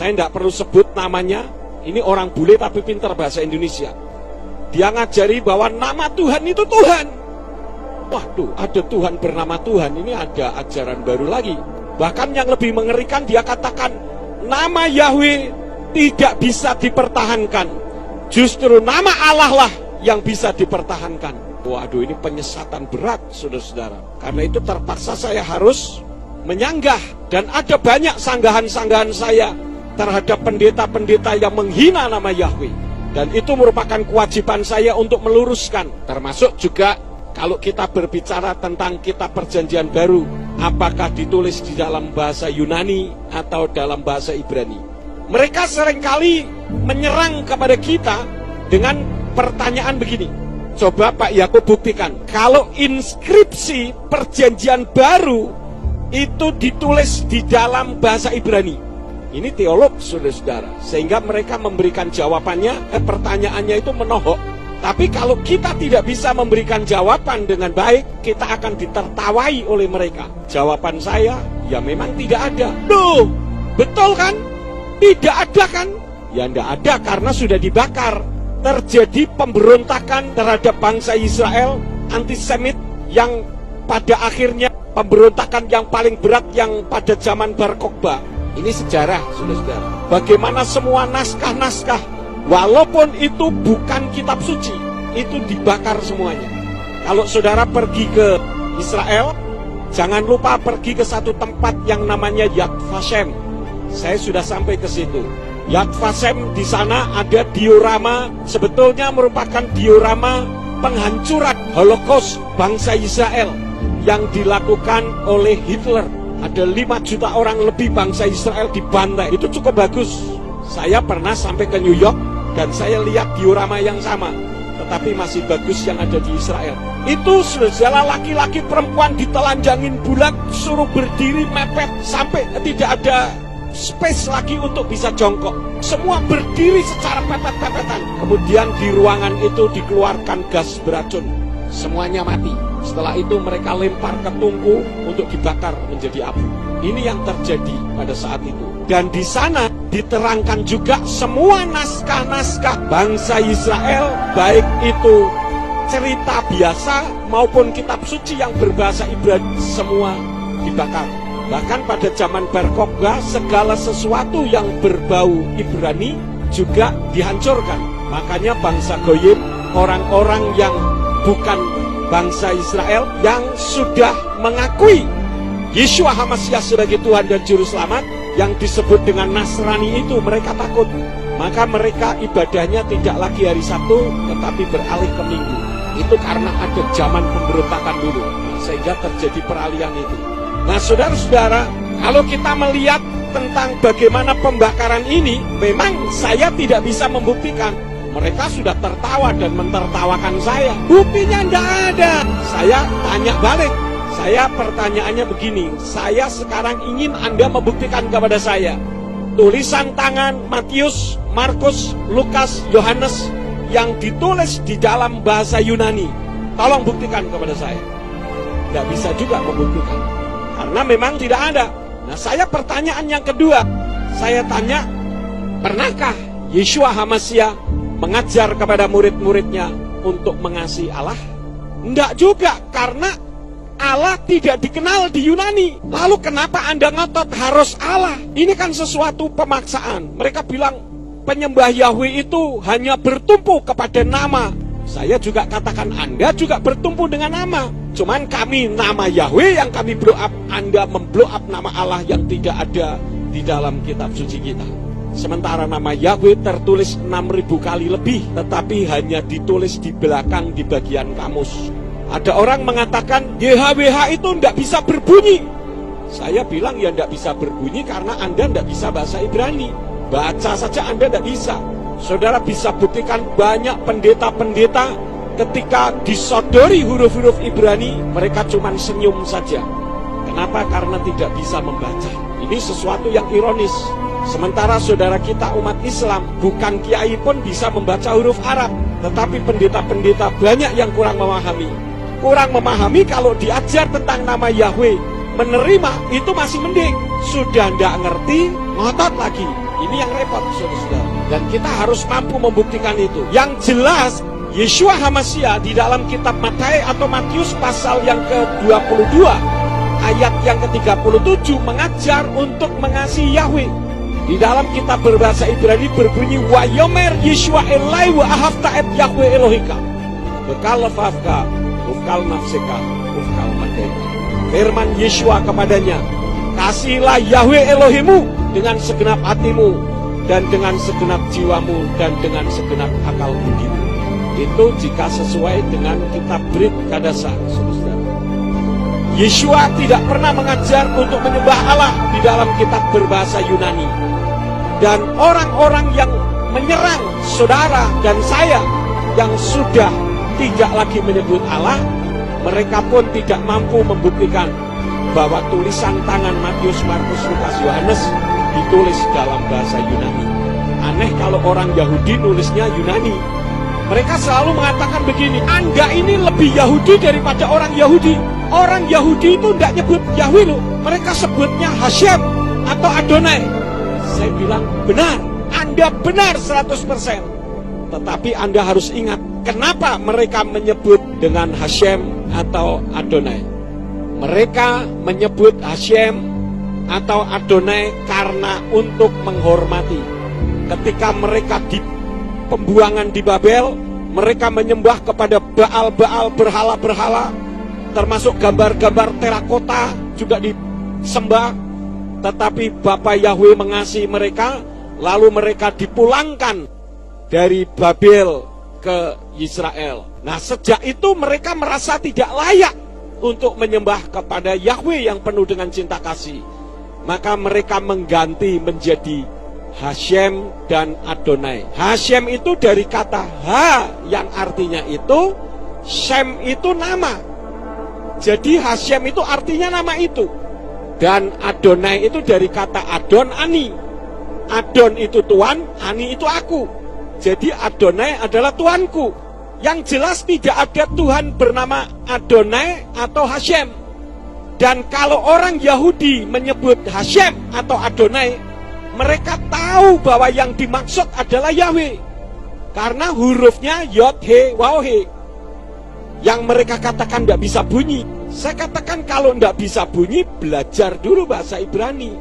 Saya tidak perlu sebut namanya. Ini orang bule tapi pintar bahasa Indonesia. Dia ngajari bahwa nama Tuhan itu Tuhan. Waduh, ada Tuhan bernama Tuhan. Ini ada ajaran baru lagi. Bahkan yang lebih mengerikan, dia katakan nama Yahweh tidak bisa dipertahankan. Justru nama Allah lah yang bisa dipertahankan. Waduh, ini penyesatan berat, saudara-saudara. Karena itu terpaksa saya harus menyanggah. Dan ada banyak sanggahan-sanggahan saya terhadap pendeta-pendeta yang menghina nama Yahweh. Dan itu merupakan kewajiban saya untuk meluruskan. Termasuk juga kalau kita berbicara tentang kitab perjanjian baru, apakah ditulis di dalam bahasa Yunani atau dalam bahasa Ibrani. Mereka seringkali menyerang kepada kita dengan pertanyaan begini. Coba Pak Yakub buktikan, kalau inskripsi perjanjian baru itu ditulis di dalam bahasa Ibrani. Ini teolog, saudara-saudara. Sehingga mereka memberikan jawabannya, pertanyaannya itu menohok. Tapi kalau kita tidak bisa memberikan jawaban dengan baik, kita akan ditertawai oleh mereka. Jawaban saya, ya memang tidak ada. Loh, betul kan? Tidak ada kan? Ya tidak ada karena sudah dibakar. Terjadi pemberontakan terhadap bangsa Israel, antisemit, yang pada akhirnya pemberontakan yang paling berat yang pada zaman Bar Kokhba. Ini sejarah, saudara-saudara. Bagaimana semua naskah-naskah, walaupun itu bukan kitab suci, itu dibakar semuanya. Kalau saudara pergi ke Israel, jangan lupa pergi ke satu tempat yang namanya Yad Vashem. Saya sudah sampai ke situ. Yad Vashem, di sana ada diorama, sebetulnya merupakan diorama penghancuran Holocaust bangsa Israel yang dilakukan oleh Hitler. Ada 5 juta orang lebih bangsa Israel dibantai. Itu cukup bagus. Saya pernah sampai ke New York dan saya lihat diorama yang sama, tetapi masih bagus yang ada di Israel. Itu segala laki-laki perempuan ditelanjangin bulat, suruh berdiri mepet sampai tidak ada space lagi untuk bisa jongkok. Semua berdiri secara pepet-pepetan. Kemudian di ruangan itu dikeluarkan gas beracun. Semuanya mati. Setelah itu mereka lempar ke tungku untuk dibakar menjadi abu. Ini yang terjadi pada saat itu. Dan di sana diterangkan juga semua naskah-naskah bangsa Israel, baik itu cerita biasa maupun kitab suci yang berbahasa Ibrani, semua dibakar. Bahkan pada zaman Bar Kokhba, segala sesuatu yang berbau Ibrani juga dihancurkan. Makanya bangsa Goyim, orang-orang yang bukan bangsa Israel yang sudah mengakui Yeshua HaMashiach sebagai Tuhan dan Juru Selamat, yang disebut dengan Nasrani itu, mereka takut. Maka mereka ibadahnya tidak lagi hari Sabtu, tetapi beralih ke Minggu. Itu karena ada zaman pemberontakan dulu, sehingga terjadi peralihan itu. Nah, saudara-saudara, kalau kita melihat tentang bagaimana pembakaran ini, memang saya tidak bisa membuktikan. Mereka sudah tertawa dan mentertawakan saya. Buktinya tidak ada. Saya tanya balik. Pertanyaannya begini. Saya sekarang ingin Anda membuktikan kepada saya. Tulisan tangan Matius, Markus, Lukas, Yohanes yang ditulis di dalam bahasa Yunani. Tolong buktikan kepada saya. Tidak bisa juga membuktikan. Karena memang tidak ada. Nah, saya pertanyaan yang kedua. Saya tanya, pernahkah Yeshua HaMashiach mengajar kepada murid-muridnya untuk mengasihi Allah? Enggak juga, karena Allah tidak dikenal di Yunani. Lalu kenapa Anda ngotot harus Allah? Ini kan sesuatu pemaksaan. Mereka bilang penyembah Yahweh itu hanya bertumpu kepada nama. Saya juga katakan Anda juga bertumpu dengan nama. Cuman kami nama Yahweh yang kami blow up. Anda memblow up nama Allah yang tidak ada di dalam kitab suci kita. Sementara nama Yahweh tertulis 6.000 kali lebih, tetapi hanya ditulis di belakang di bagian kamus. Ada orang mengatakan YHWH itu tidak bisa berbunyi. Saya bilang ya tidak bisa berbunyi karena Anda tidak bisa bahasa Ibrani. Baca saja Anda tidak bisa. Saudara bisa buktikan banyak pendeta-pendeta ketika disodori huruf-huruf Ibrani, mereka cuma senyum saja. Kenapa? Karena tidak bisa membaca. Ini sesuatu yang ironis. Sementara saudara kita umat Islam, bukan kiai pun bisa membaca huruf Arab. Tetapi pendeta-pendeta banyak yang kurang memahami. Kurang memahami kalau diajar tentang nama Yahweh. Menerima itu masih mending. Sudah tidak ngerti, ngotot lagi. Ini yang repot, saudara. Dan kita harus mampu membuktikan itu. Yang jelas, Yeshua HaMashiach di dalam kitab Matius atau Matius pasal yang ke-22, ayat yang ke-37 mengajar untuk mengasihi Yahweh. Di dalam kitab berbahasa Ibrani berbunyi, Wa yomer Yeshua elai wa ahavta et Yahweh Elohika. Bekal lefafka, ufkal nafsika, ufkal madeka. Firman Yeshua kepadanya, kasihilah Yahweh Elohimu dengan segenap hatimu, dan dengan segenap jiwamu, dan dengan segenap akal budimu. Itu jika sesuai dengan kitab Brit Kadasa, saudara. Yeshua tidak pernah mengajar untuk menyembah Allah di dalam kitab berbahasa Yunani. Dan orang-orang yang menyerang saudara dan saya yang sudah tidak lagi menyebut Allah, mereka pun tidak mampu membuktikan bahwa tulisan tangan Matius, Markus, Lukas, Yohanes ditulis dalam bahasa Yunani. Aneh kalau orang Yahudi nulisnya Yunani. Mereka selalu mengatakan begini, Anda ini lebih Yahudi daripada orang Yahudi. Orang Yahudi itu tidak nyebut Yahweh loh. Mereka sebutnya Hashem atau Adonai. Saya bilang, benar. Anda benar 100%. Tetapi Anda harus ingat, kenapa mereka menyebut dengan Hashem atau Adonai? Mereka menyebut Hashem atau Adonai karena untuk menghormati. Ketika mereka di pembuangan di Babel, mereka menyembah kepada Baal-Baal, berhala-berhala, termasuk gambar-gambar terakota juga disembah. Tetapi Bapa Yahweh mengasihi mereka, lalu mereka dipulangkan dari Babel ke Israel. Nah, sejak itu mereka merasa tidak layak untuk menyembah kepada Yahweh yang penuh dengan cinta kasih. Maka mereka mengganti menjadi Hashem dan Adonai. Hashem itu dari kata Ha yang artinya itu, Shem itu nama. Jadi Hashem itu artinya nama itu. Dan Adonai itu dari kata Adon Ani. Adon itu Tuhan, Ani itu aku. Jadi Adonai adalah Tuanku. Yang jelas tidak ada Tuhan bernama Adonai atau Hashem. Dan kalau orang Yahudi menyebut Hashem atau Adonai, mereka tahu bahwa yang dimaksud adalah Yahweh. Karena hurufnya Yod, He, Waw, He. Yang mereka katakan tidak bisa bunyi. Saya katakan kalau tidak bisa bunyi, belajar dulu bahasa Ibrani.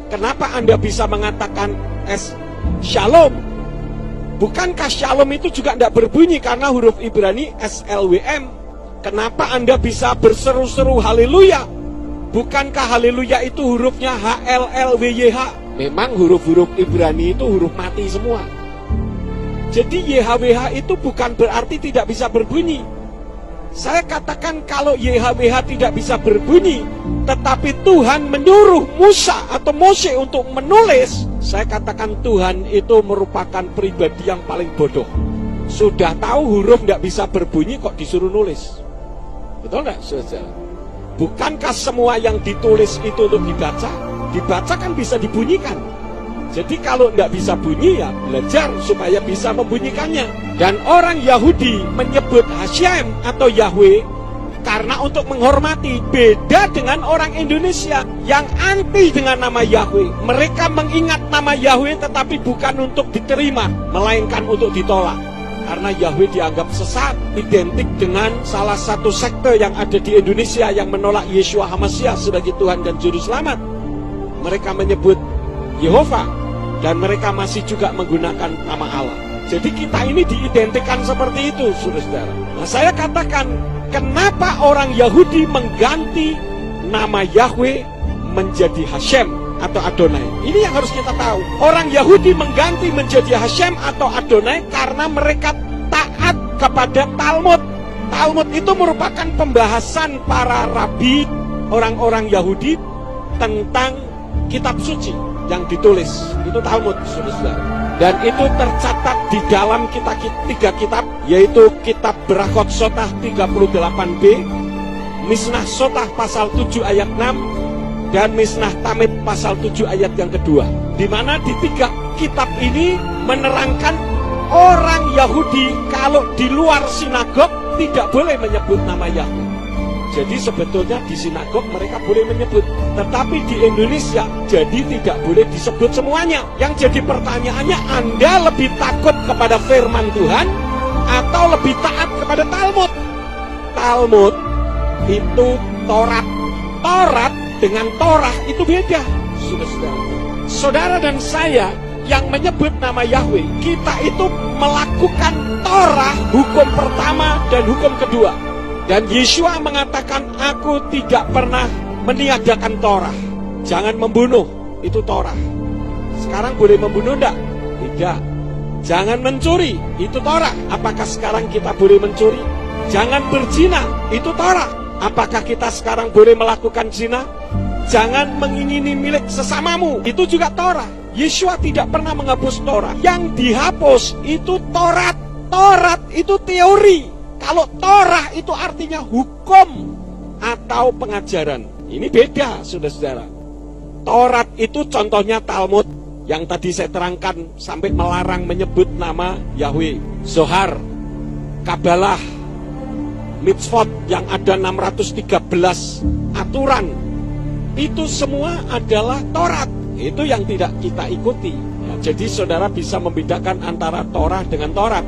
Kenapa Anda bisa mengatakan Shalom? Bukankah Shalom itu juga tidak berbunyi karena huruf Ibrani SLWM? Kenapa Anda bisa berseru-seru haleluya? Bukankah haleluya itu hurufnya HLLWYH? Memang huruf-huruf Ibrani itu huruf mati semua. Jadi YHWH itu bukan berarti tidak bisa berbunyi. Saya katakan kalau YHWH tidak bisa berbunyi, tetapi Tuhan menyuruh Musa atau Mose untuk menulis, saya katakan Tuhan itu merupakan pribadi yang paling bodoh. Sudah tahu huruf tidak bisa berbunyi kok disuruh nulis. Betul nggak, saudara? Bukankah semua yang ditulis itu untuk dibaca? Dibaca kan bisa dibunyikan. Jadi kalau tidak bisa bunyi ya belajar supaya bisa membunyikannya. Dan orang Yahudi menyebut Hashem atau Yahweh karena untuk menghormati. Beda dengan orang Indonesia yang anti dengan nama Yahweh. Mereka mengingat nama Yahweh tetapi bukan untuk diterima, melainkan untuk ditolak. Karena Yahweh dianggap sesat, identik dengan salah satu sekte yang ada di Indonesia yang menolak Yeshua HaMashiach sebagai Tuhan dan Juru Selamat. Mereka menyebut Yehova dan mereka masih juga menggunakan nama Allah. Jadi kita ini diidentikan seperti itu, saudara. Nah, saya katakan, kenapa orang Yahudi mengganti nama Yahweh menjadi Hashem atau Adonai? Ini yang harus kita tahu. Orang Yahudi mengganti menjadi Hashem atau Adonai karena mereka taat kepada Talmud. Talmud itu merupakan pembahasan para rabi, orang-orang Yahudi tentang kitab suci yang ditulis. Itu Talmud, saudara. Dan itu tercatat di dalam tiga kitab, yaitu kitab Berakot Sotah 38b, Misnah Sotah pasal 7 ayat 6, dan Misnah Tamid pasal 7 ayat yang kedua. Di mana di tiga kitab ini menerangkan orang Yahudi kalau di luar sinagog tidak boleh menyebut nama Yahweh. Jadi sebetulnya di sinagog mereka boleh menyebut, tetapi di Indonesia jadi tidak boleh disebut semuanya. Yang jadi pertanyaannya, Anda lebih takut kepada firman Tuhan atau lebih taat kepada Talmud? Talmud itu Taurat. Taurat dengan Torah itu beda. Saudara dan saya yang menyebut nama Yahweh, kita itu melakukan Torah, hukum pertama dan hukum kedua. Dan Yeshua mengatakan, aku tidak pernah meniadakan Torah. Jangan membunuh, itu Torah. Sekarang boleh membunuh enggak? Tidak. Jangan mencuri, itu Torah. Apakah sekarang kita boleh mencuri? Jangan berzina, itu Torah. Apakah kita sekarang boleh melakukan zina? Jangan mengingini milik sesamamu, itu juga Torah. Yeshua tidak pernah menghapus Torah. Yang dihapus itu Taurat. Taurat itu teori. Kalau Torah itu artinya hukum atau pengajaran. Ini beda, saudara-saudara. Taurat itu contohnya Talmud yang tadi saya terangkan sampai melarang menyebut nama Yahweh. Zohar, Kabalah, Mitzvot yang ada 613 aturan. Itu semua adalah Taurat. Itu yang tidak kita ikuti. Ya, jadi saudara bisa membedakan antara Torah dengan Taurat.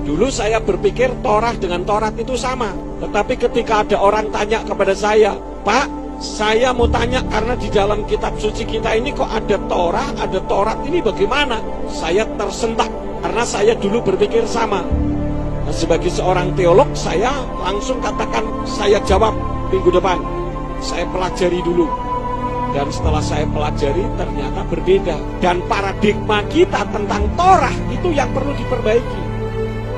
Dulu saya berpikir Torah dengan Taurat itu sama. Tetapi ketika ada orang tanya kepada saya, Pak, saya mau tanya karena di dalam kitab suci kita ini kok ada Torah, ada Taurat, ini bagaimana? Saya tersentak karena saya dulu berpikir sama. Nah, sebagai seorang teolog, saya langsung katakan, saya jawab minggu depan. Saya pelajari dulu. Dan setelah saya pelajari ternyata berbeda. Dan paradigma kita tentang Torah itu yang perlu diperbaiki.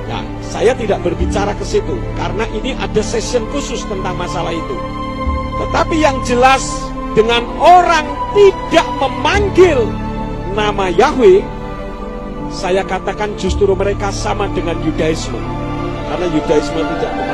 Nah, saya tidak berbicara ke situ karena ini ada session khusus tentang masalah itu. Tetapi yang jelas, dengan orang tidak memanggil nama Yahweh, saya katakan justru mereka sama dengan Yudaisme. Karena Yudaisme tidak memanggil